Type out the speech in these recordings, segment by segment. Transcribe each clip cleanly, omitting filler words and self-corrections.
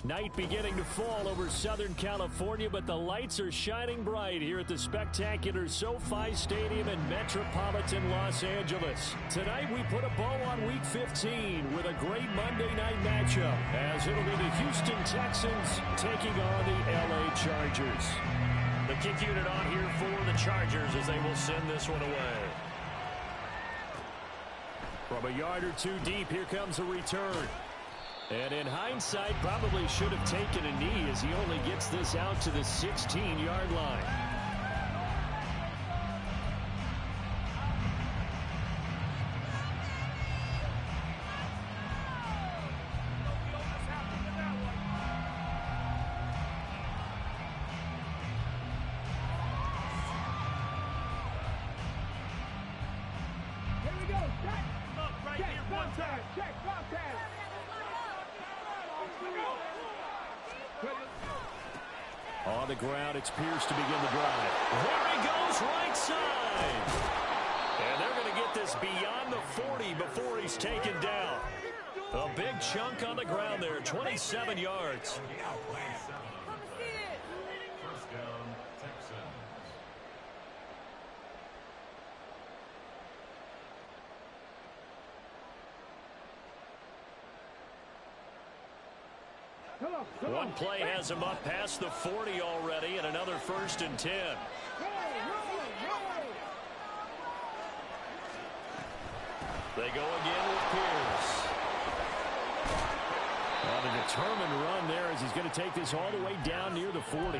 Night beginning to fall over Southern California, but the lights are shining bright here at the spectacular SoFi Stadium in metropolitan Los Angeles. Tonight we put a bow on Week 15 with a great Monday night matchup, as it'll be the Houston Texans taking on the LA Chargers. The kick unit on here for the Chargers as they will send this one away. From a yard or two deep, here comes a return. And in hindsight, probably should have taken a knee as he only gets this out to the 16-yard line. Here we go. Check. Right here. One time. Check. On the ground, it's Pierce to begin the drive. There he goes, right side. And they're going to get this beyond the 40 before he's taken down. A big chunk on the ground there, 27 yards. First down, Texans. One play has him up past the 40 already, and another 1st and 10. They go again with Pierce. On a determined run there as he's going to take this all the way down near the 40.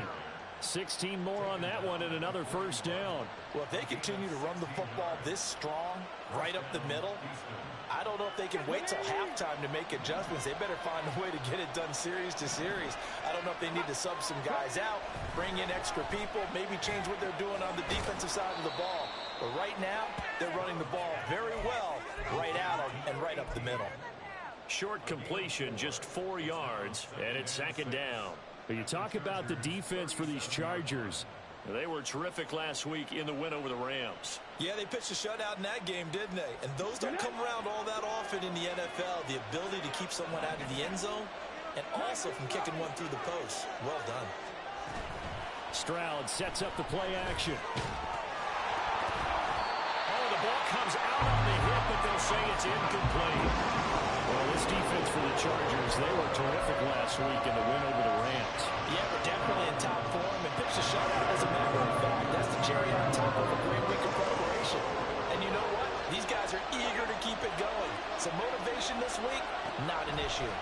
16 more on that one and another 1st down. Well, if they continue to run the football this strong, right up the middle, I don't know if they can wait till halftime to make adjustments. They better find a way to get it done series to series. I don't know if they need to sub some guys out, bring in extra people, maybe change what they're doing on the defensive side of the ball. But right now, they're running the ball very well right out and right up the middle. Short completion, just 4 yards, and it's 2nd down. But you talk about the defense for these Chargers. They were terrific last week in the win over the Rams. Yeah, they pitched a shutout in that game, didn't they? And those don't come around all that often in the NFL. The ability to keep someone out of the end zone and also from kicking one through the post. Well done. Stroud sets up the play action. Oh, the ball comes out on the hit, but they'll say it's incomplete. Well, this defense for the Chargers, they were terrific last week in the win over the Rams. Yeah, we're definitely in top form and pitched a shutout as a matter of fact. That's the cherry on top of a great week of preparation. And you know what? These guys are eager to keep it going. Some motivation this week, not an issue.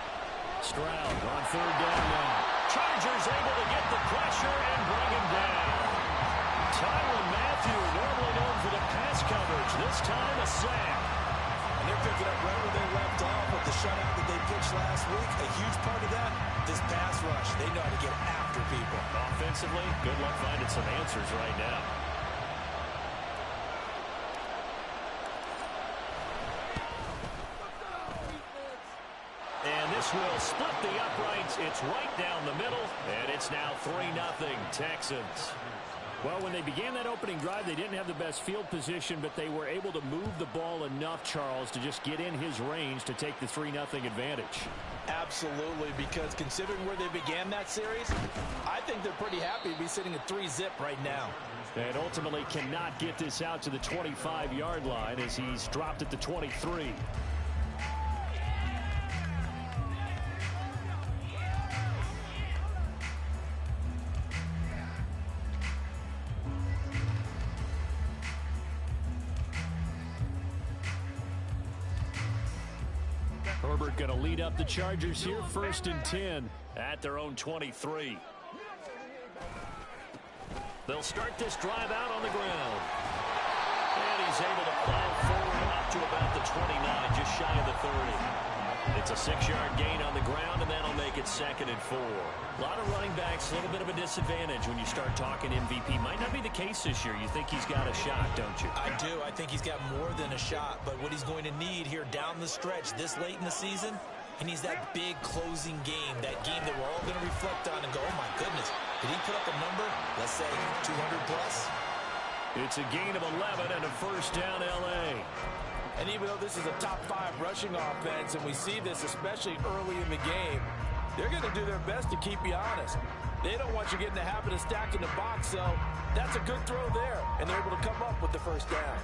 Stroud on 3rd down now. Chargers able to get the pressure and bring him down. Tyrann Mathieu, normally known for the pass coverage, this time a sack. And they're picking up right where they left off with the shutout that they pitched last week. A huge part of that, this pass rush. They know how to get after people. Offensively, good luck finding some answers right now. And this will split the uprights. It's right down the middle, and it's now 3-0 Texans. Well, when they began that opening drive, they didn't have the best field position, but they were able to move the ball enough, Charles, to just get in his range to take the 3-0 advantage. Absolutely, because considering where they began that series, I think they're pretty happy to be sitting at 3-zip right now. And ultimately cannot get this out to the 25-yard line as he's dropped at the 23. Herbert going to lead up the Chargers here, 1st and 10 at their own 23. They'll start this drive out on the ground. And he's able to plow forward up to about the 29, just shy of the 30. It's a 6-yard gain on the ground, and that'll make it 2nd and 4. A lot of running backs, a little bit of a disadvantage when you start talking MVP. Might not be the case this year. You think he's got a shot, don't you? I do. I think he's got more than a shot. But what he's going to need here down the stretch this late in the season, he needs that big closing game, that game that we're all going to reflect on and go, oh, my goodness, did he put up a number, let's say 200 plus? It's a gain of 11 and a 1st down L.A. And even though this is a top 5 rushing offense, and we see this especially early in the game, they're going to do their best to keep you honest. They don't want you getting the habit of stacking the box, so that's a good throw there, and they're able to come up with the first down.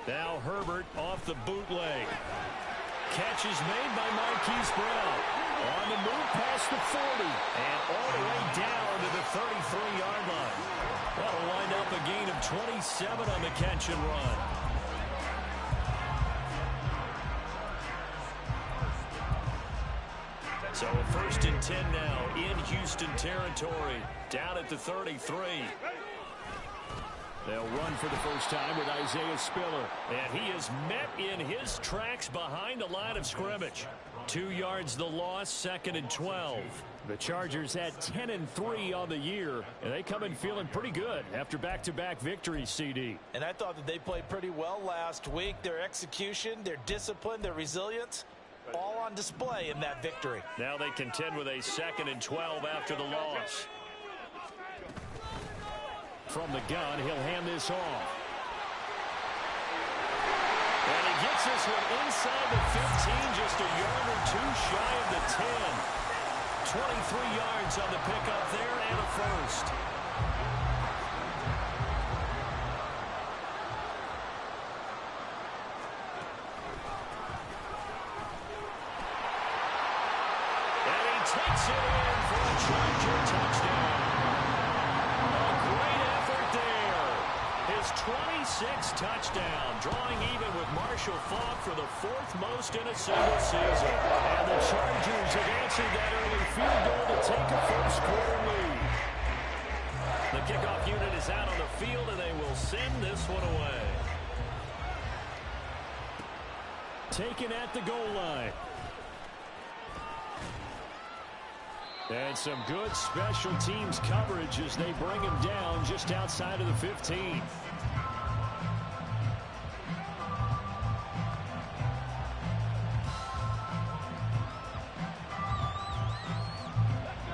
Now Herbert off the bootleg. Catch is made by Marquise Brown. On the move past the 40. And all the way down to the 33-yard line. That'll wind up a gain of 27 on the catch and run. So a 1st and 10 now in Houston territory. Down at the 33. They'll run for the first time with Isaiah Spiller. And he is met in his tracks behind the line of scrimmage. 2 yards the loss, 2nd and 12. The Chargers had 10-3 on the year, and they come in feeling pretty good after back-to-back victories, CD. And I thought that they played pretty well last week. Their execution, their discipline, their resilience, all on display in that victory. Now they contend with a 2nd and 12 after the loss. From the gun, he'll hand this off. And he gets this one inside the 15, just a yard or two shy of the 10. 23 yards on the pickup there and a first. And he takes it in for a Charger touchdown. His 26th touchdown, drawing even with Marshall Faulk for the 4th most in a single season. And the Chargers have answered that early field goal to take a first-quarter lead. The kickoff unit is out on the field, and they will send this one away. Taken at the goal line. And some good special teams coverage as they bring him down just outside of the 15.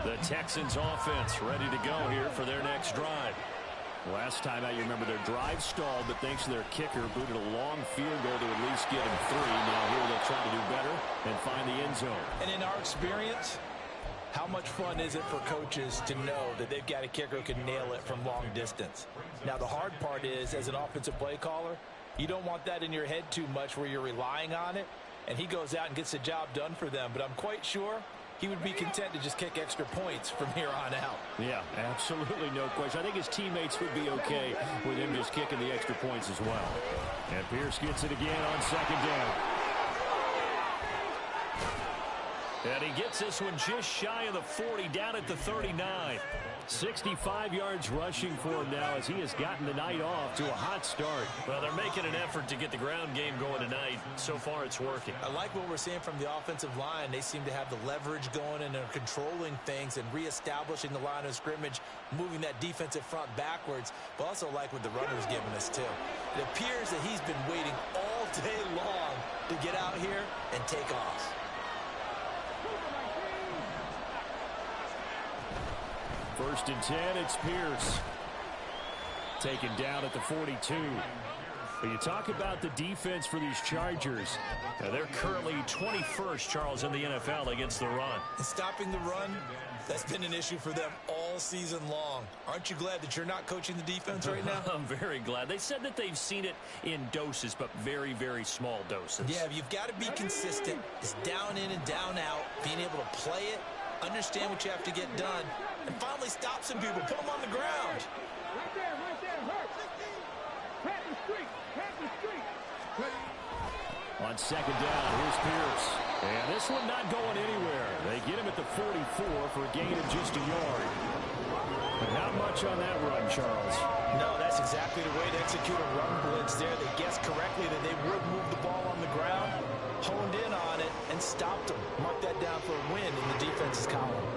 The Texans offense ready to go here for their next drive. Last time out, you remember their drive stalled, but thanks to their kicker, booted a long field goal to at least get them 3. Now here they'll try to do better and find the end zone. And in our experience, how much fun is it for coaches to know that they've got a kicker who can nail it from long distance? Now, the hard part is, as an offensive play caller, you don't want that in your head too much where you're relying on it, and he goes out and gets the job done for them. But I'm quite sure he would be content to just kick extra points from here on out. Yeah, absolutely no question. I think his teammates would be okay with him just kicking the extra points as well. And Pierce gets it again on 2nd down. And he gets this one just shy of the 40, down at the 39. 65 yards rushing for him now as he has gotten the night off to a hot start. Well, they're making an effort to get the ground game going tonight. So far, it's working. I like what we're seeing from the offensive line. They seem to have the leverage going and are controlling things and reestablishing the line of scrimmage, moving that defensive front backwards. But also like what the runner's giving us, too. It appears that he's been waiting all day long to get out here and take off. First and 10, it's Pierce. Taken down at the 42. But you talk about the defense for these Chargers. They're currently 21st, Charles, in the NFL against the run. And stopping the run, that's been an issue for them all season long. Aren't you glad that you're not coaching the defense right now? I'm very glad. They said that they've seen it in doses, but very, very small doses. Yeah, you've got to be consistent. It's down in and down out, being able to play it, understand what you have to get done, and finally stop some people, put them on the ground. Right there, hurt. Pat the street. On 2nd down, here's Pierce. And this one not going anywhere. They get him at the 44 for a gain of just a yard. But not much on that run, Charles. No, that's exactly the way to execute a run blitz there. They guessed correctly that they would move the ball on the ground, honed in on it, and stopped them. Mark that down for a win in the defense's column.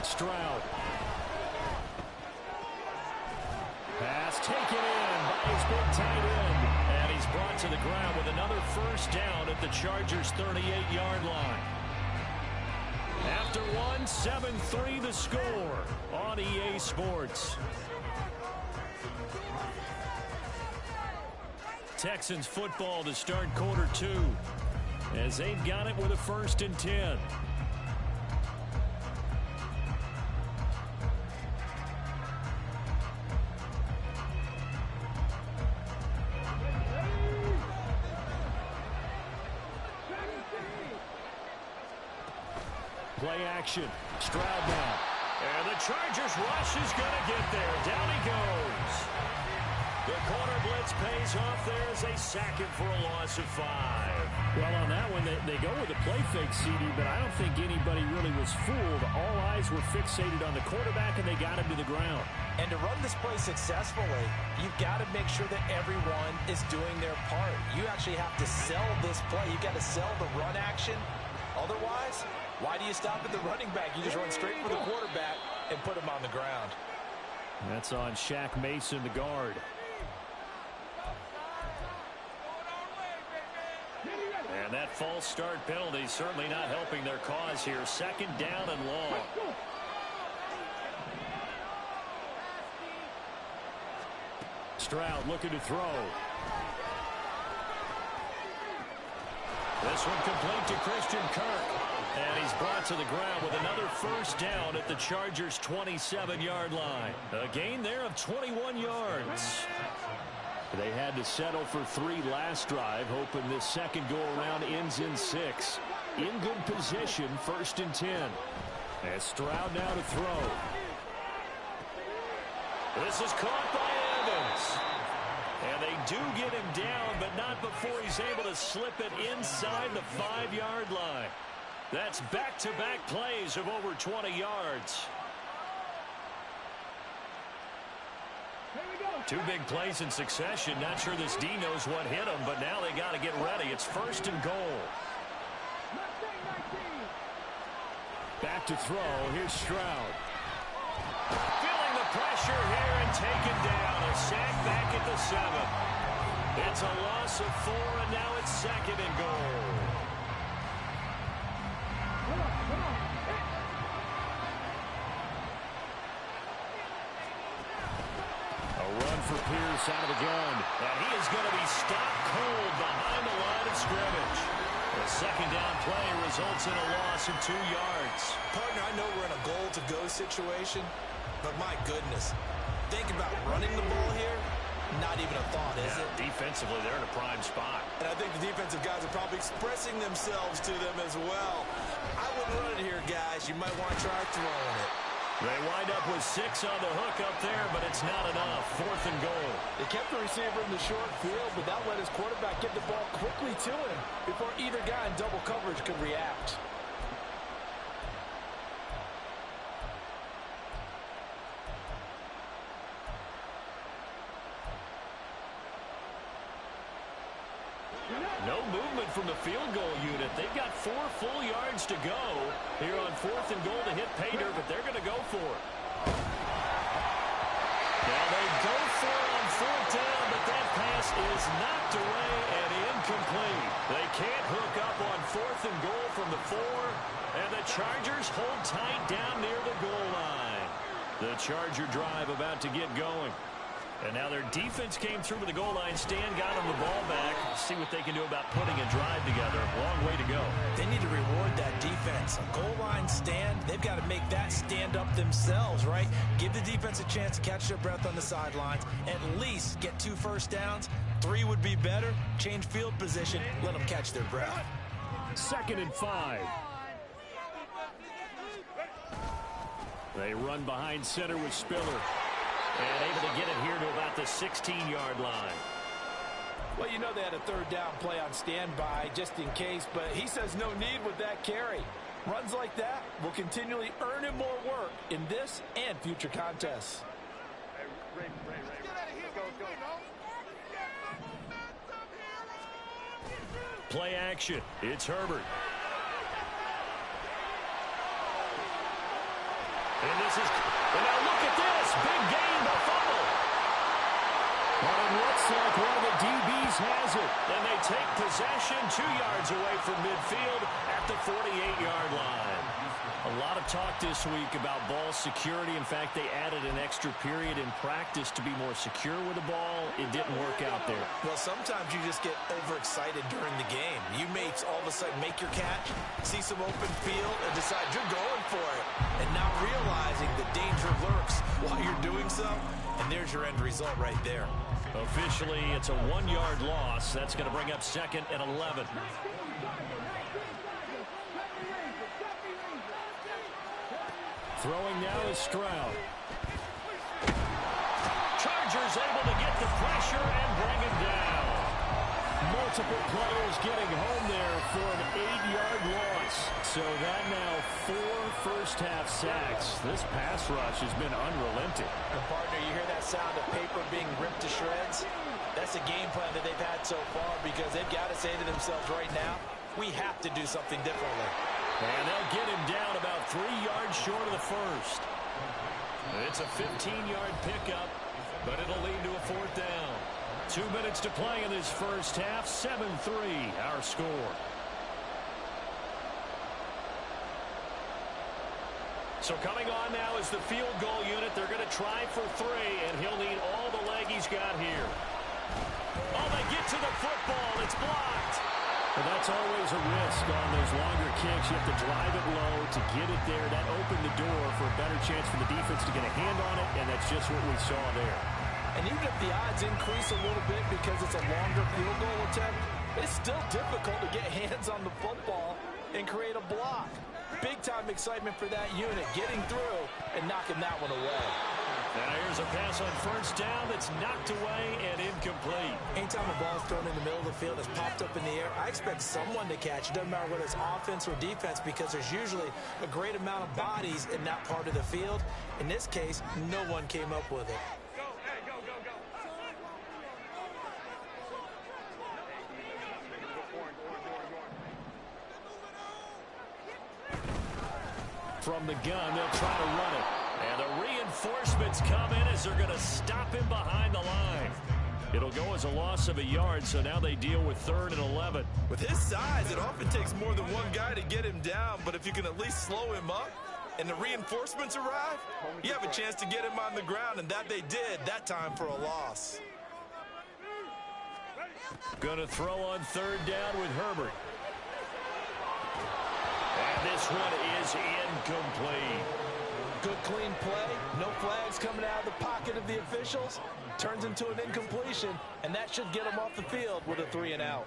Stroud. Pass taken in by his big tight end. And he's brought to the ground with another first down at the Chargers' 38-yard line. After after one. 7-3 the score on EA Sports. Texans football to start quarter 2 as they've got it with a 1st and 10. Play action. Stroud now. And the Chargers rush is going to get there. Down he goes. The corner blitz pays off there as they sack him for a loss of 5. Well, on that one, they go with a play fake, CD, but I don't think anybody really was fooled. All eyes were fixated on the quarterback, and they got him to the ground. And to run this play successfully, you've got to make sure that everyone is doing their part. You actually have to sell this play. You've got to sell the run action. Otherwise, why do you stop at the running back? You just run straight for the quarterback and put him on the ground. That's on Shaq Mason, the guard. And that false start penalty certainly not helping their cause here. 2nd down and long. Stroud looking to throw. This one complete to Christian Kirk. And he's brought to the ground with another 1st down at the Chargers' 27-yard line. A gain there of 21 yards. They had to settle for 3 last drive, hoping this second go-around ends in 6. In good position, 1st and 10. And Stroud now to throw. This is caught by Evans. And they do get him down, but not before he's able to slip it inside the 5-yard line. That's back-to-back plays of over 20 yards. 2 big plays in succession. Not sure this D knows what hit him, but now they got to get ready. It's 1st and goal. Back to throw. Here's Stroud. Feeling the pressure here and taken down. A sack back at the 7. It's a loss of 4, and now it's 2nd and goal. For Pierce out of the gun. And he is going to be stopped cold behind the line of scrimmage. The 2nd down play results in a loss of 2 yards. Partner, I know we're in a goal-to-go situation, but my goodness. Think about running the ball here. Not even a thought, is it? Defensively, they're in a prime spot. And I think the defensive guys are probably expressing themselves to them as well. I wouldn't run it here, guys. You might want to try throwing it. They wind up with 6 on the hook up there, but it's not enough. 4th and goal. They kept the receiver in the short field, but that let his quarterback get the ball quickly to him before either guy in double coverage could react. No movement from the field goal unit. They've got 4 full yards to go here on 4th and goal to hit Pater, but they're going to go for it. Now they go for it on 4th down, but that pass is knocked away and incomplete. They can't hook up on 4th and goal from the 4, and the Chargers hold tight down near the goal line. The Charger drive about to get going. And now their defense came through with the goal line stand, got them the ball back. See what they can do about putting a drive together. Long way to go. They need to reward that defense. A goal line stand, they've got to make that stand up themselves, right? Give the defense a chance to catch their breath on the sidelines. At least get 2 first downs. 3 would be better. Change field position. Let them catch their breath. 2nd and 5. They run behind center with Spiller. And able to get it here to about the 16-yard line. Well, you know they had a 3rd down play on standby just in case, but he says no need with that carry. Runs like that will continually earn him more work in this and future contests. Play action. It's Herbert. And now look at this. Big gain, but fumble. But it looks like one of the DBs has it. And they take possession 2 yards away from midfield at the 48-yard line. A lot of talk this week about ball security. In fact, they added an extra period in practice to be more secure with the ball. It didn't work out there. Well, sometimes you just get overexcited during the game. You may all of a sudden make your catch, see some open field, and decide you're going for it. And not realizing the danger lurks while you're doing so. And there's your end result right there. Officially, it's a 1-yard loss. That's going to bring up 2nd and 11. Throwing now is Stroud. Chargers able to get the pressure and bring him down. Multiple players getting home there for an 8-yard loss. So that now 4 first-half sacks. This pass rush has been unrelenting. And partner, you hear that sound of paper being ripped to shreds? That's a game plan that they've had so far because they've got to say to themselves right now, we have to do something differently. And they'll get him down about 3 yards short of the first. It's a 15-yard pickup, but it'll lead to a 4th down. 2 minutes to play in this first half. 7-3 our score. So coming on now is the field goal unit. They're going to try for 3, and he'll need all the leg he's got here. Oh, they get to the football. It's blocked. Well, that's always a risk on those longer kicks. You have to drive it low to get it there. That opened the door for a better chance for the defense to get a hand on it, and that's just what we saw there. And even if the odds increase a little bit because it's a longer field goal attempt, it's still difficult to get hands on the football and create a block. Big-time excitement for that unit, getting through and knocking that one away. Now here's a pass on first down that's knocked away and incomplete. Anytime a ball is thrown in the middle of the field, it's popped up in the air, I expect someone to catch. It doesn't matter whether it's offense or defense because there's usually a great amount of bodies in that part of the field. In this case, no one came up with it. From the gun, they'll try to run it. And the reinforcements come in as they're going to stop him behind the line. It'll go as a loss of a yard, so now they deal with 3rd and 11. With his size, it often takes more than one guy to get him down, but if you can at least slow him up and the reinforcements arrive, you have a chance to get him on the ground, and that they did that time for a loss. Going to throw on 3rd down with Herbert. And this one is incomplete. Good clean play, no flags coming out of the pocket of the officials. Turns into an incompletion, and that should get him off the field with a 3-and-out.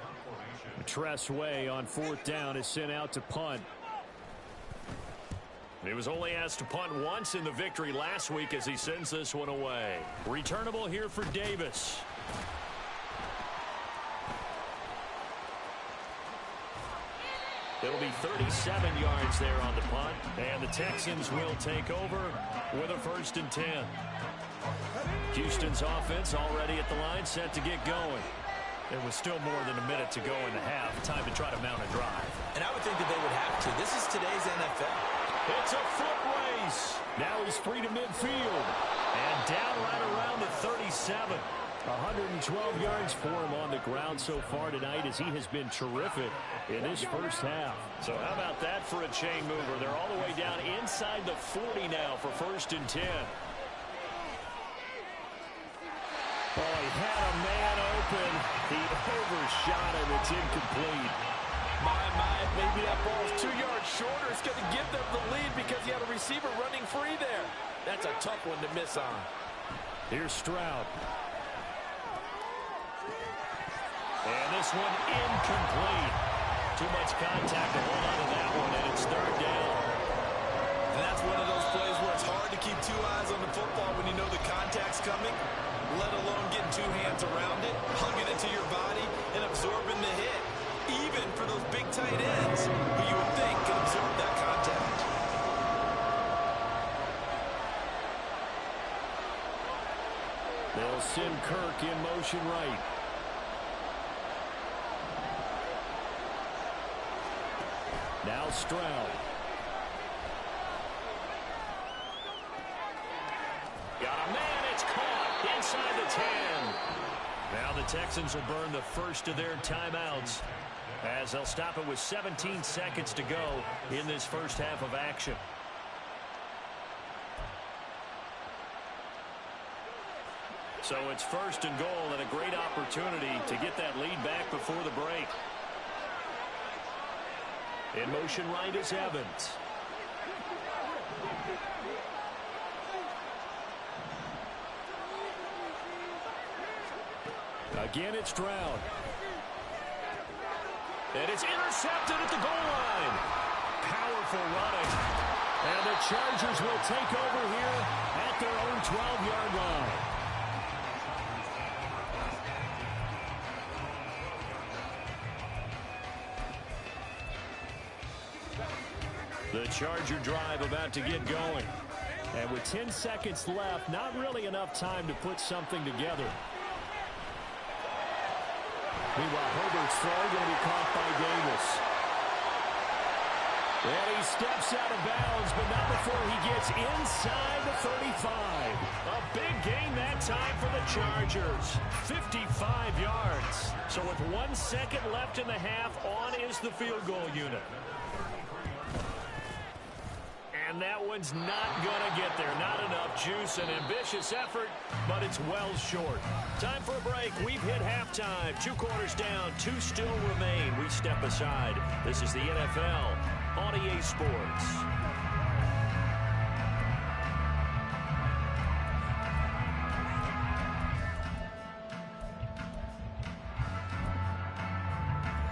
Tress Way on 4th down is sent out to punt. He was only asked to punt once in the victory last week as he sends this one away. Returnable here for Davis. It'll be 37 yards there on the punt, and the Texans will take over with a 1st and 10. Houston's offense already at the line, set to get going. There was still more than a minute to go in the half. Time to try to mount a drive. And I would think that they would have to. This is today's NFL. It's a foot race. Now he's free to midfield. And down right around the 37. 112 yards for him on the ground so far tonight as he has been terrific in this first half. So how about that for a chain mover? They're all the way down inside the 40 now for 1st and 10. Oh, he had a man open. He overshot him. It's incomplete. My, maybe that ball's 2 yards shorter. It's going to give them the lead because he had a receiver running free there. That's a tough one to miss on. Here's Stroud. And this one incomplete. Too much contact to hold on to that one, and it's 3rd down. And that's one of those plays where it's hard to keep 2 eyes on the football when you know the contact's coming, let alone getting 2 hands around it, hugging it to your body, and absorbing the hit. Even for those big tight ends who you would think can absorb that contact. They'll send Kirk in motion right. Now Stroud. Got a man, it's caught. inside the 10. Now the Texans will burn the first of their timeouts as they'll stop it with 17 seconds to go in this first half of action. So it's first and goal and a great opportunity to get that lead back before the break. In motion right is Evans. Again, it's Stroud. And it's intercepted at the goal line. Powerful running. And the Chargers will take over here at their own 12-yard line. The Charger drive about to get going. And with 10 seconds left, not really enough time to put something together. Meanwhile, Herbert's throw going to be caught by Davis. And he steps out of bounds, but not before he gets inside the 35. A big gain that time for the Chargers. 55 yards. So with 1 second left in the half, on is the field goal unit. And that one's not going to get there. Not enough juice. An ambitious effort, but it's well short. Time for a break. We've hit halftime. 2 quarters down. 2 still remain. We step aside. This is the NFL on EA Sports.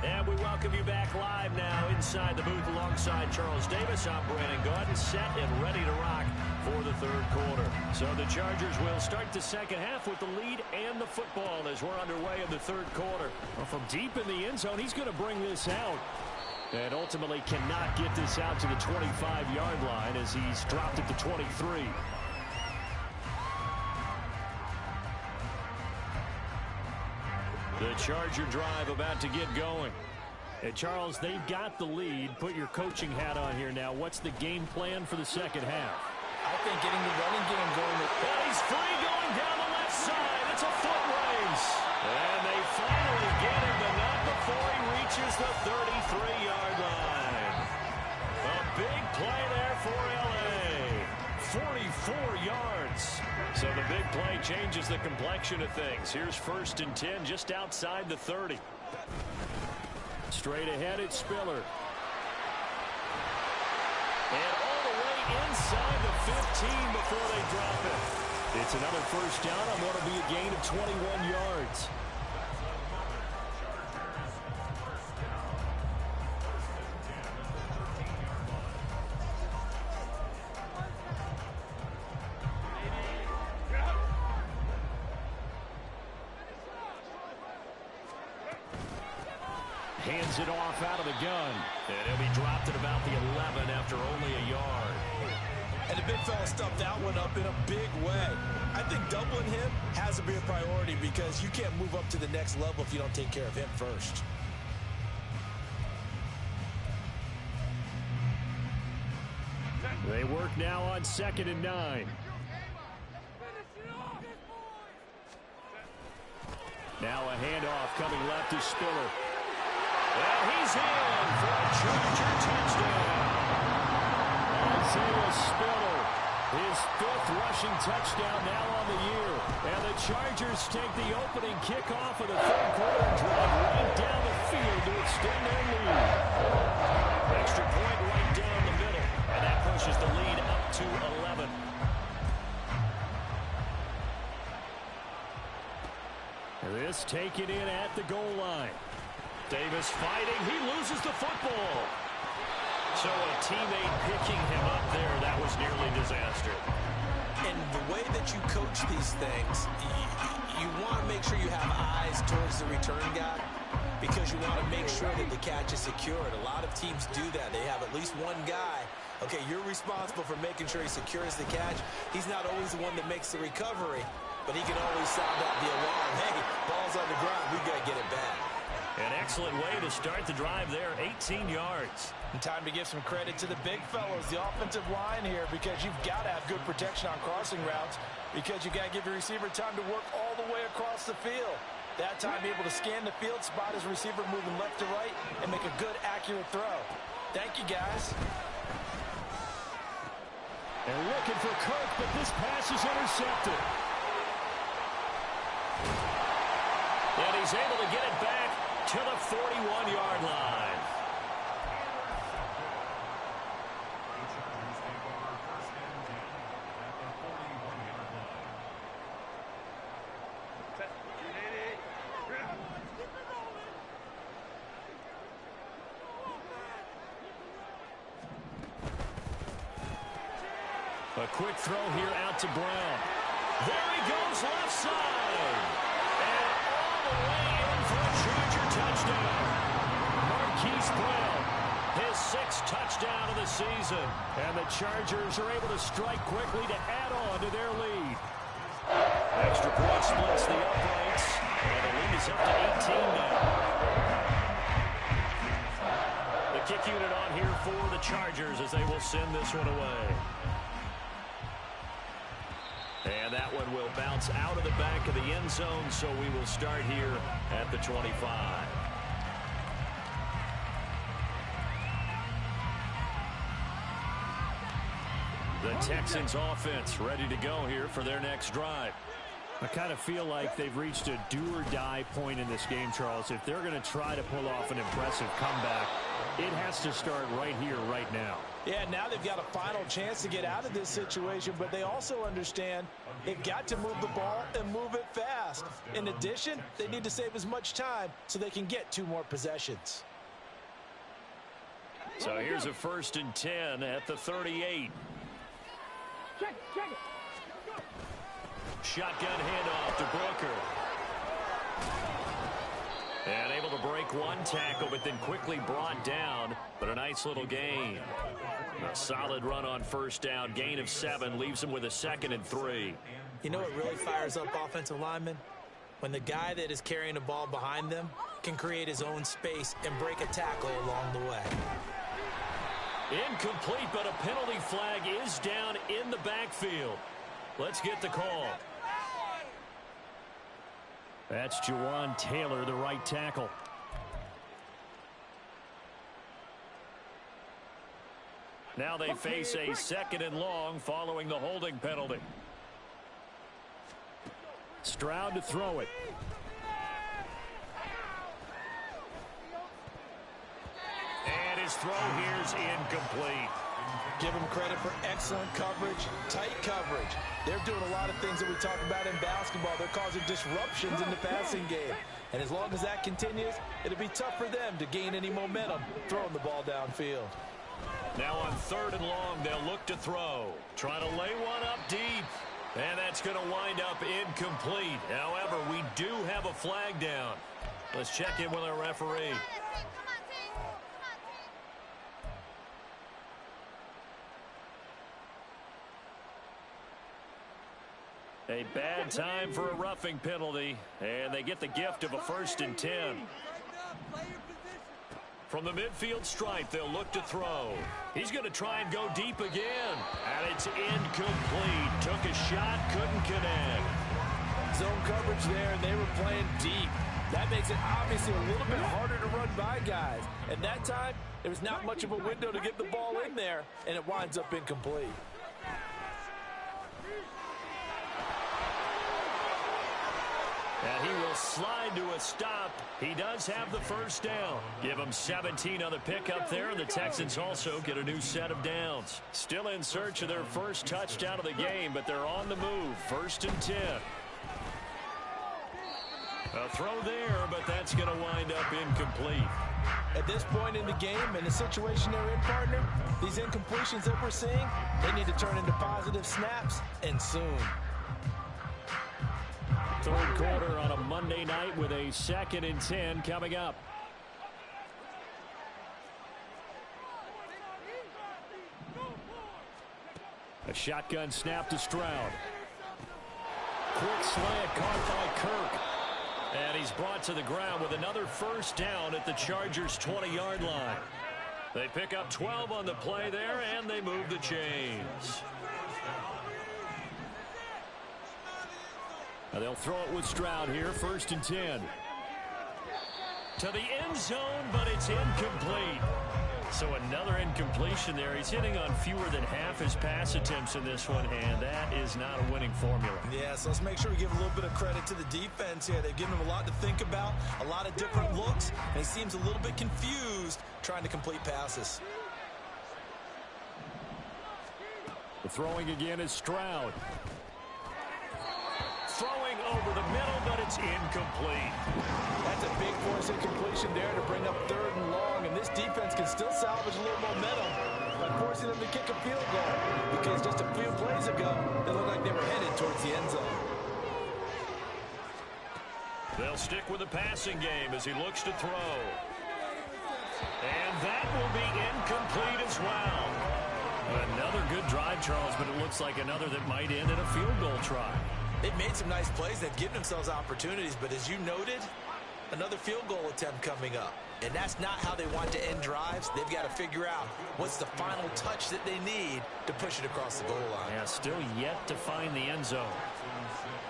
And we welcome you back live now inside the booth alongside Charles Davis. I'm Brandon Gaudin, set and ready to rock for the third quarter. So the Chargers will start the second half with the lead and the football as we're underway in the third quarter. Well, from deep in the end zone, he's going to bring this out. And ultimately cannot get this out to the 25-yard line as he's dropped at the 23. The Charger drive about to get going. And Charles, they've got the lead. Put your coaching hat on here now. What's the game plan for the second half? I think getting the running game going. And he's free going down the left side. It's a foot race. And they finally get him, but not before he reaches the 33-yard line. A big play there for L.A. 44 yards. So the big play changes the complexion of things. Here's 1st and 10 just outside the 30. Straight ahead, it's Spiller. And all the way inside the 15 before they drop it. It's another first down on what will be a gain of 21 yards. Hands it off out of the gun. And he'll be dropped at about the 11 after only a yard. And the big fella stuffed that one up in a big way. I think doubling him has to be a priority because you can't move up to the next level if you don't take care of him first. They work now on 2nd and 9. Now a handoff coming left to Spiller. And he's in for a Charger touchdown. Isaiah Spiller, his 5th rushing touchdown now on the year. And the Chargers take the opening kickoff of the third quarter and drive right down the field to extend their lead. Extra point right down the middle. And that pushes the lead up to 11. This taken in at the goal line. Davis fighting. He loses the football. So a teammate picking him up there, that was nearly disaster. And the way that you coach these things, you want to make sure you have eyes towards the return guy because you want to make sure that the catch is secured. A lot of teams do that. They have at least one guy. Okay, you're responsible for making sure he secures the catch. He's not always the one that makes the recovery, but he can always sound out the alarm. Hey, ball's on the ground. We got to get it back. An excellent way to start the drive there, 18 yards. And time to give some credit to the big fellows, the offensive line here, because you've got to have good protection on crossing routes, because you've got to give your receiver time to work all the way across the field. That time, be able to scan the field, spot his receiver moving left to right, and make a good, accurate throw. Thank you, guys. They're looking for Kirk, but this pass is intercepted. And he's able to get it back to the 41-yard line. A quick throw here out to Brown. There he goes left side. And all the way in for a Charger touchdown. Marquise Brown, His 6th touchdown of the season. and the Chargers are able to strike quickly to add on to their lead. Extra point splits the uprights. And the lead is up to 18 now. The kick unit on here for the Chargers as they will send this one away. And that one will bounce out of the back of the end zone, so we will start here at the 25. The Texans offense ready to go here for their next drive. I kind of feel like they've reached a do-or-die point in this game, Charles. If they're going to try to pull off an impressive comeback, it has to start right here, right now. Yeah, now they've got a final chance to get out of this situation, but they also understand they've got to move the ball and move it fast. In addition, they need to save as much time so they can get 2 more possessions. So here's a 1st and 10 at the 38. Check it. Shotgun handoff to Brooker. And able to break one tackle, but then quickly brought down. But a nice little gain. A solid run on 1st down. Gain of 7 leaves him with a 2nd and 3. You know what really fires up offensive linemen? When the guy that is carrying the ball behind them can create his own space and break a tackle along the way. Incomplete, but a penalty flag is down in the backfield. Let's get the call. That's Jawan Taylor, the right tackle. Now they face a 2nd and long following the holding penalty. Stroud to throw it. And his throw here's incomplete. Give them credit for excellent coverage, tight coverage. They're doing a lot of things that we talk about in basketball. They're causing disruptions in the passing game. And as long as that continues, it'll be tough for them to gain any momentum throwing the ball downfield. Now on 3rd and long, they'll look to throw. Trying to lay one up deep. And that's going to wind up incomplete. However, we do have a flag down. Let's check in with our referee. A bad time for a roughing penalty, and they get the gift of a 1st and 10. From the midfield stripe, they'll look to throw. He's going to try and go deep again, and it's incomplete. Took a shot, couldn't connect. Zone coverage there, and they were playing deep. That makes it obviously a little bit harder to run by guys. And that time, there was not much of a window to get the ball in there, and it winds up incomplete. And he will slide to a stop. He does have the 1st down. Give him 17 on the pickup there, and the Texans also get a new set of downs. Still in search of their 1st touchdown of the game, but they're on the move. 1st and 10. A throw there, but that's going to wind up incomplete. At this point in the game, in the situation they're in, partner, these incompletions that we're seeing, they need to turn into positive snaps, and soon. 3rd quarter on a Monday night with a 2nd and 10 coming up. A shotgun snap to Stroud. Quick slant caught by Kirk. And he's brought to the ground with another first down at the Chargers' 20-yard line. They pick up 12 on the play there, and they move the chains. Now they'll throw it with Stroud here, 1st and 10. To the end zone, but it's incomplete. So another incompletion there. He's hitting on fewer than half his pass attempts in this one, and that is not a winning formula. Yeah, so let's make sure we give a little bit of credit to the defense here. They've given him a lot to think about, a lot of different looks, and he seems a little bit confused trying to complete passes. The throwing again is Stroud. Throwing over the middle, but it's incomplete. That's a big force incompletion there to bring up 3rd and long, and this defense can still salvage a little momentum by forcing them to kick a field goal, because just a few plays ago, they looked like they were headed towards the end zone. They'll stick with the passing game as he looks to throw. And that will be incomplete as well. Another good drive, Charles, but it looks like another that might end in a field goal try. They've made some nice plays. They've given themselves opportunities, but as you noted, another field goal attempt coming up. And that's not how they want to end drives. They've got to figure out what's the final touch that they need to push it across the goal line. Yeah, still yet to find the end zone.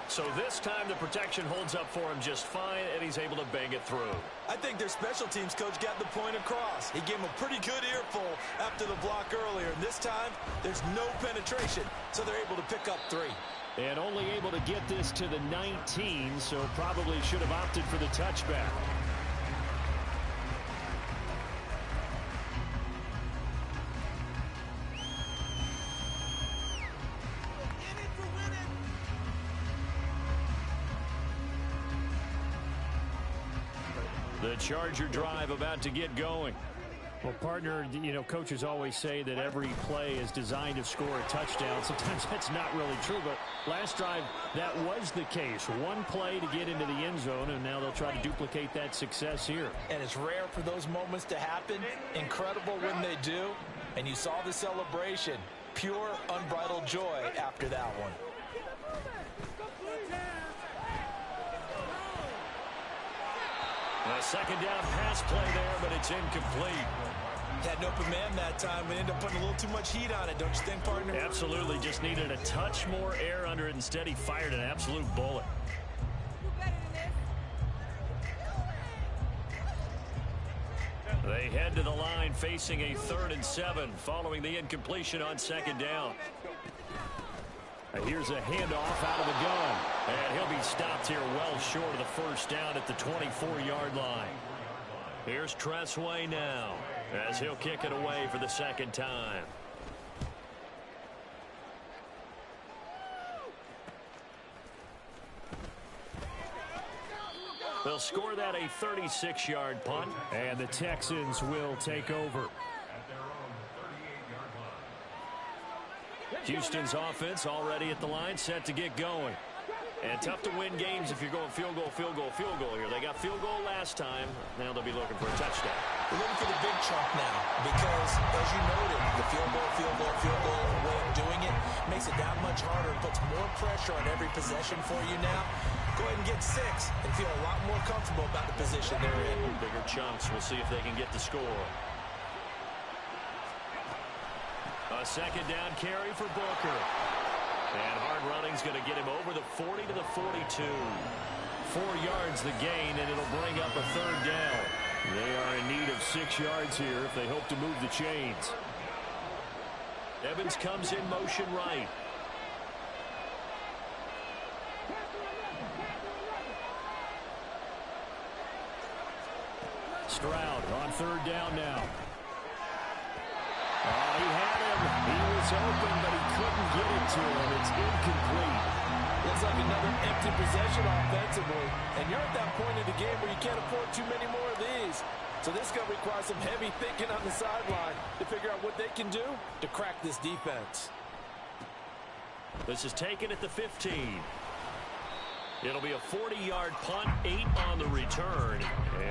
So this time the protection holds up for him just fine, and he's able to bang it through. I think their special teams coach got the point across. He gave him a pretty good earful after the block earlier. And this time, there's no penetration, so they're able to pick up 3. And only able to get this to the 19, so probably should have opted for the touchback. The Charger drive about to get going. Well, partner, you know, coaches always say that every play is designed to score a touchdown. Sometimes that's not really true, but last drive, that was the case. One play to get into the end zone, and now they'll try to duplicate that success here. And it's rare for those moments to happen. Incredible when they do. And you saw the celebration. Pure, unbridled joy after that one. A 2nd down pass play there, but it's incomplete. Had an open man that time, but ended up putting a little too much heat on it, don't you think, partner? Absolutely. Just needed a touch more air under it. Instead, he fired an absolute bullet. They head to the line facing a 3rd and 7 following the incompletion on 2nd down. Here's a handoff out of the gun. And he'll be stopped here well short of the 1st down at the 24-yard line. Here's Tressway now as he'll kick it away for the 2nd time. They'll score that a 36-yard punt, and the Texans will take over. Houston's offense already at the line, set to get going. And tough to win games if you're going field goal, field goal, field goal here. They got field goal last time. Now they'll be looking for a touchdown. We're looking for the big chunk now because, as you noted, the field goal way of doing it makes it that much harder and puts more pressure on every possession for you now. Go ahead and get 6 and feel a lot more comfortable about the position they're in. Bigger chunks. We'll see if they can get the score. A 2nd down carry for Booker. And hard running's going to get him over the 40 to the 42. 4 yards the gain, and it'll bring up a 3rd down. They are in need of 6 yards here if they hope to move the chains. Evans comes in motion right. Stroud on 3rd down now. He had him. He was open, but he couldn't get it to him. It's incomplete. Looks like another empty possession offensively. And you're at that point in the game where you can't afford too many more of these. So this is going to require some heavy thinking on the sideline to figure out what they can do to crack this defense. This is taken at the 15. It'll be a 40-yard punt, 8 on the return.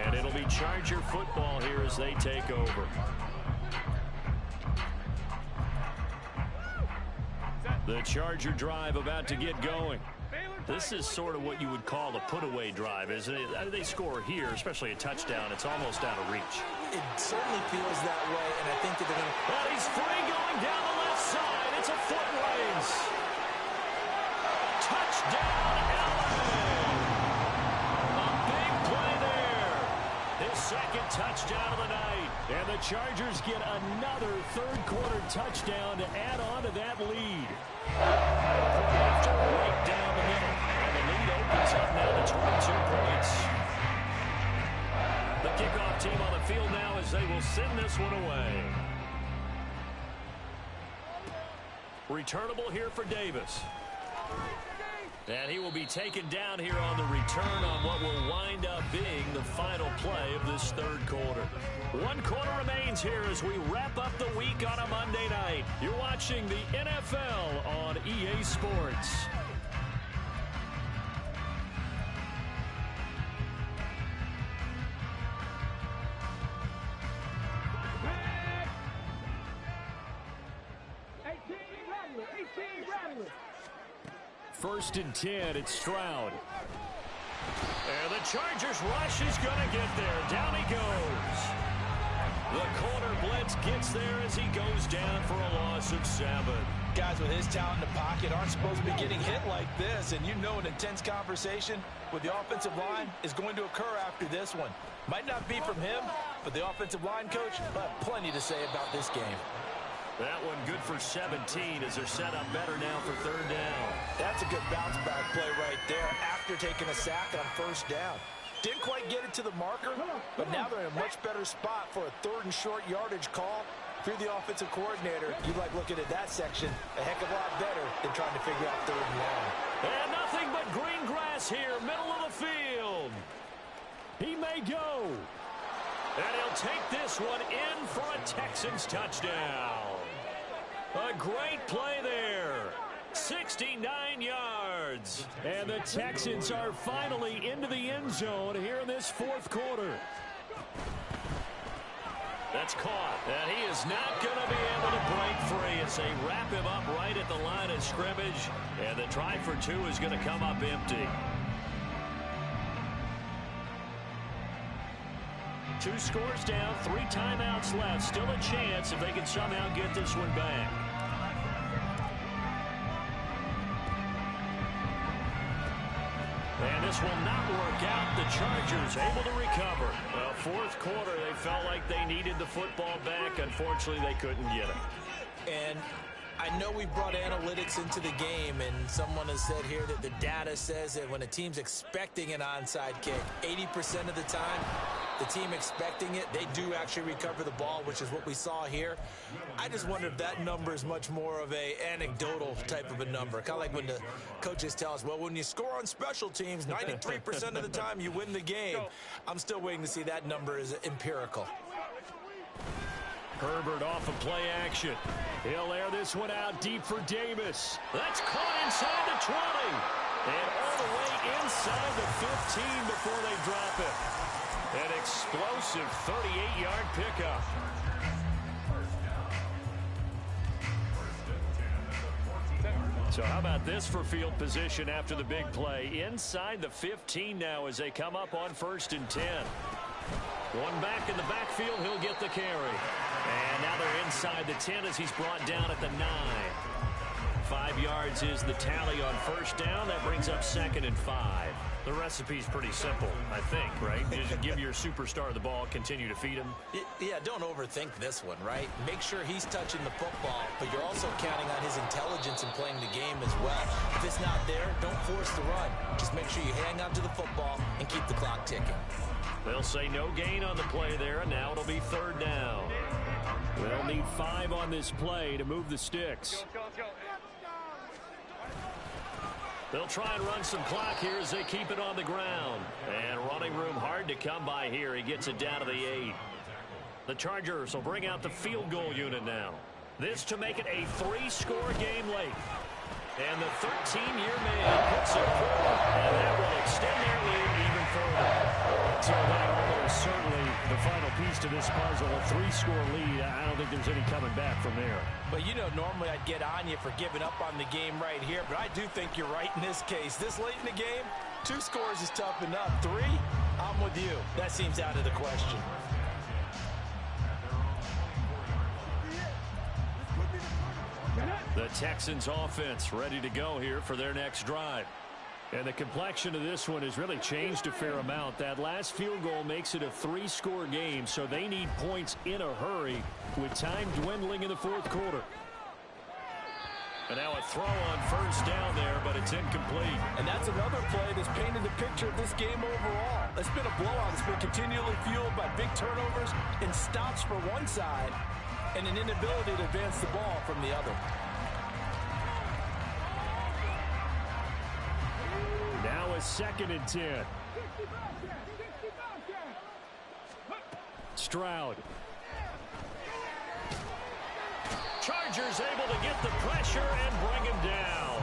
And it'll be Charger football here as they take over. The Charger drive about to get going. This is sort of what you would call a put-away drive, isn't it? They score here, especially a touchdown. It's almost out of reach. It certainly feels that way, and I think that they're going to... And he's free going down the left side. It's a foot race. Touchdown, LA. A big play there. His second touchdown of the night. And the Chargers get another third-quarter touchdown to add on to that lead. After right down the middle. And the lead opens up now to 22 points. The kickoff team on the field now as they will send this one away. Returnable here for Davis. And he will be taken down here on the return on what will wind up being the final play of this third quarter. 1 quarter remains here as we wrap up the week on a Monday night. You're watching the NFL on EA Sports. First and 10, it's Stroud. And the Chargers rush is going to get there. Down he goes. The corner blitz gets there as he goes down for a loss of 7. Guys with his talent in the pocket aren't supposed to be getting hit like this, and you know an intense conversation with the offensive line is going to occur after this one. Might not be from him, but the offensive line coach will have plenty to say about this game. That one good for 17 as they're set up better now for third down. That's a good bounce back play right there after taking a sack on first down. Didn't quite get it to the marker, but now they're in a much better spot for a third and short yardage call. If you're the offensive coordinator, you like looking at that section a heck of a lot better than trying to figure out third and long. And nothing but green grass here, middle of the field. He may go. And he'll take this one in for a Texans touchdown. A great play there. 69 yards. And the Texans are finally into the end zone here in this fourth quarter. That's caught. And he is not going to be able to break free as they wrap him up right at the line of scrimmage. And the try for 2 is going to come up empty. 2 scores down, 3 timeouts left. Still a chance if they can somehow get this one back. And this will not work out. The Chargers able to recover. Well, fourth quarter, they felt like they needed the football back. Unfortunately, they couldn't get it. And I know we brought analytics into the game, and someone has said here that the data says that when a team's expecting an onside kick, 80% of the time, the team expecting it, they do actually recover the ball, which is what we saw here. I just wonder if that number is much more of a anecdotal type of a number. Kind of like when the coaches tell us, well, when you score on special teams, 93% of the time you win the game. I'm still waiting to see that number is empirical. Herbert off of play action. He'll air this one out deep for Davis. That's caught inside the 20. And all the way inside the 15 before they drop it. An explosive 38-yard pickup. So how about this for field position after the big play? Inside the 15 now as they come up on 1st and 10. One back in the backfield, he'll get the carry. And now they're inside the 10 as he's brought down at the 9. 5 yards is the tally on first down. That brings up 2nd and 5. The recipe's pretty simple, I think, right? Just give your superstar the ball, continue to feed him. Yeah, don't overthink this one, right? Make sure he's touching the football, but you're also counting on his intelligence in playing the game as well. If it's not there, don't force the run. Just make sure you hang on to the football and keep the clock ticking. They'll say no gain on the play there, and now it'll be 3rd down. They'll need 5 on this play to move the sticks. They'll try and run some clock here as they keep it on the ground. And running room hard to come by here. He gets it down to the 8. The Chargers will bring out the field goal unit now. This to make it a 3-score game late. And the 13-year man puts it forward. And that will extend their lead even further. So that almost certainly the final piece to this puzzle. A 3-score lead. I don't think there's any coming back from there. But, you know, normally I'd get on you for giving up on the game right here, but I do think you're right in this case. This late in the game, 2 scores is tough enough. 3, I'm with you. That seems out of the question. The Texans offense ready to go here for their next drive. And the complexion of this one has really changed a fair amount. That last field goal makes it a 3-score game, so they need points in a hurry with time dwindling in the fourth quarter. And now a throw on first down there, but it's incomplete. And that's another play that's painted the picture of this game overall. It's been a blowout. It's been continually fueled by big turnovers and stops for one side and an inability to advance the ball from the other. Now a 2nd and 10. Stroud. Chargers able to get the pressure and bring him down.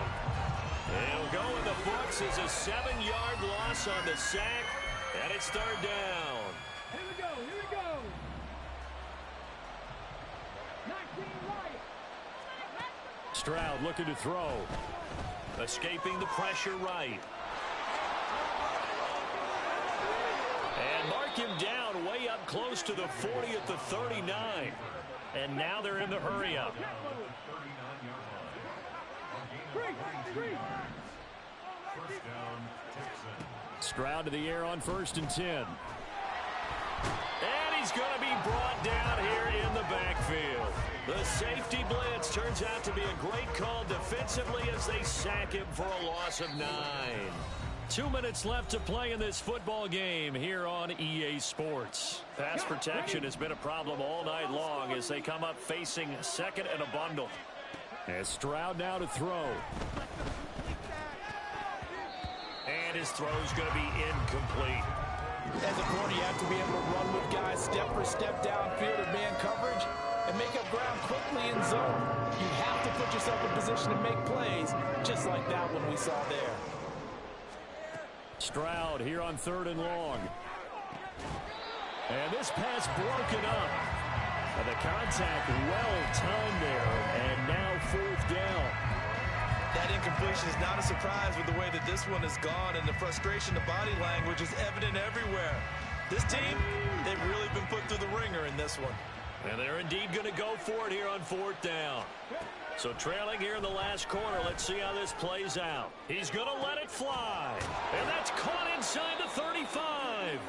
It'll go in the books as a 7-yard loss on the sack, and it's 3rd down. Here we go, here we go. 19 right. Stroud looking to throw. Escaping the pressure right. And mark him down way up close to the 40 at the 39. And now they're in the hurry up. Stroud to the air on 1st and 10. And he's going to be brought down here in the backfield. The safety blitz turns out to be a great call defensively as they sack him for a loss of 9. 2 minutes left to play in this football game here on EA Sports. Pass protection has been a problem all night long as they come up facing 2nd and a bundle. And Stroud now to throw. And his throw's going to be incomplete. As a corner, you have to be able to run with guys step for step downfield in man coverage and make up ground quickly in zone. You have to put yourself in position to make plays, just like that one we saw there. Stroud here on 3rd and long. And this pass broken up. And the contact well timed there. And now 4th down. That incompletion is not a surprise with the way that this one has gone, and the frustration, the body language is evident everywhere. This team, they've really been put through the ringer in this one. And they're indeed going to go for it here on 4th down. So trailing here in the last quarter, let's see how this plays out. He's going to let it fly. And that's caught inside the 35.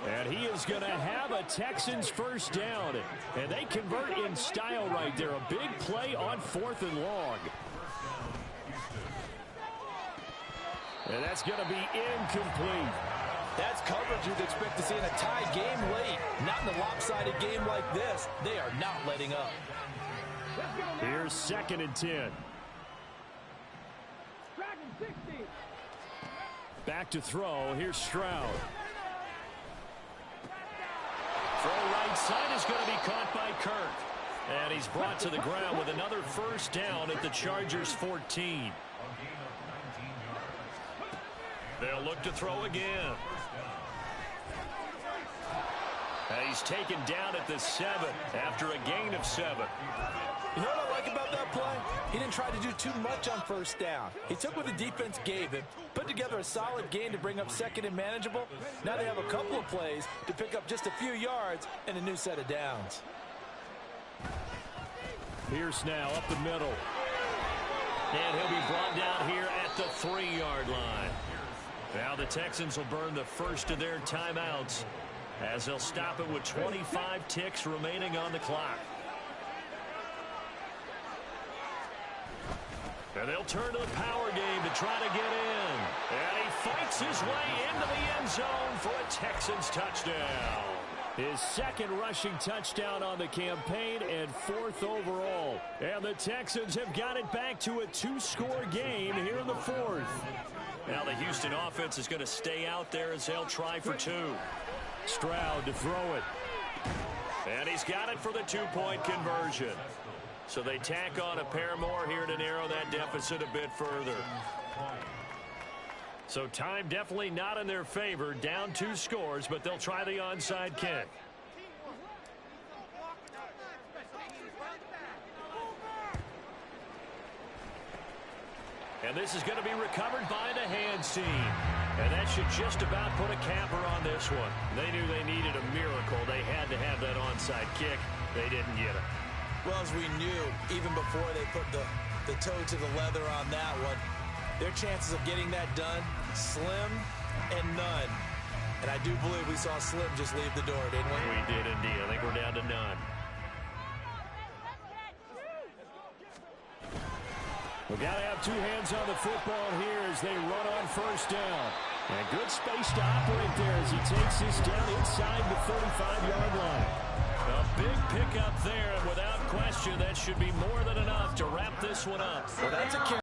And he is going to have a Texans first down. And they convert in style right there. A big play on 4th and long. And that's going to be incomplete. That's coverage you'd expect to see in a tie game late. Not in a lopsided game like this. They are not letting up. Here's 2nd and 10. Back to throw. Here's Stroud. Throw right side is going to be caught by Kirk. And he's brought to the ground with another first down at the Chargers 14. They'll look to throw again. And he's taken down at the 7 after a gain of 7. You know what I like about that play? He didn't try to do too much on first down. He took what the defense gave him, put together a solid gain to bring up 2nd and manageable. Now they have a couple of plays to pick up just a few yards and a new set of downs. Pierce now up the middle. And he'll be brought down here at the 3-yard line. Now the Texans will burn the first of their timeouts as they'll stop it with 25 ticks remaining on the clock. And they'll turn to the power game to try to get in. And he fights his way into the end zone for a Texans touchdown. His 2nd rushing touchdown on the campaign and 4th overall. And the Texans have got it back to a 2-score game here in the 4th. Now the Houston offense is going to stay out there as they'll try for 2. Stroud to throw it. And he's got it for the 2-point conversion. So they tack on a pair more here to narrow that deficit a bit further. So time definitely not in their favor. Down 2 scores, but they'll try the onside kick. And this is going to be recovered by the hands team. And that should just about put a capper on this one. They knew they needed a miracle. They had to have that onside kick. They didn't get it. Well, as we knew, even before they put the toe to the leather on that one, their chances of getting that done, slim and none. And I do believe we saw Slim just leave the door, didn't we? We did indeed. I think we're down to none. We've got to have two hands on the football here as they run on first down. And good space to operate there as he takes this down inside the 35-yard line. A big pickup there, and without question, that should be more than enough to wrap this one up. Well, that's a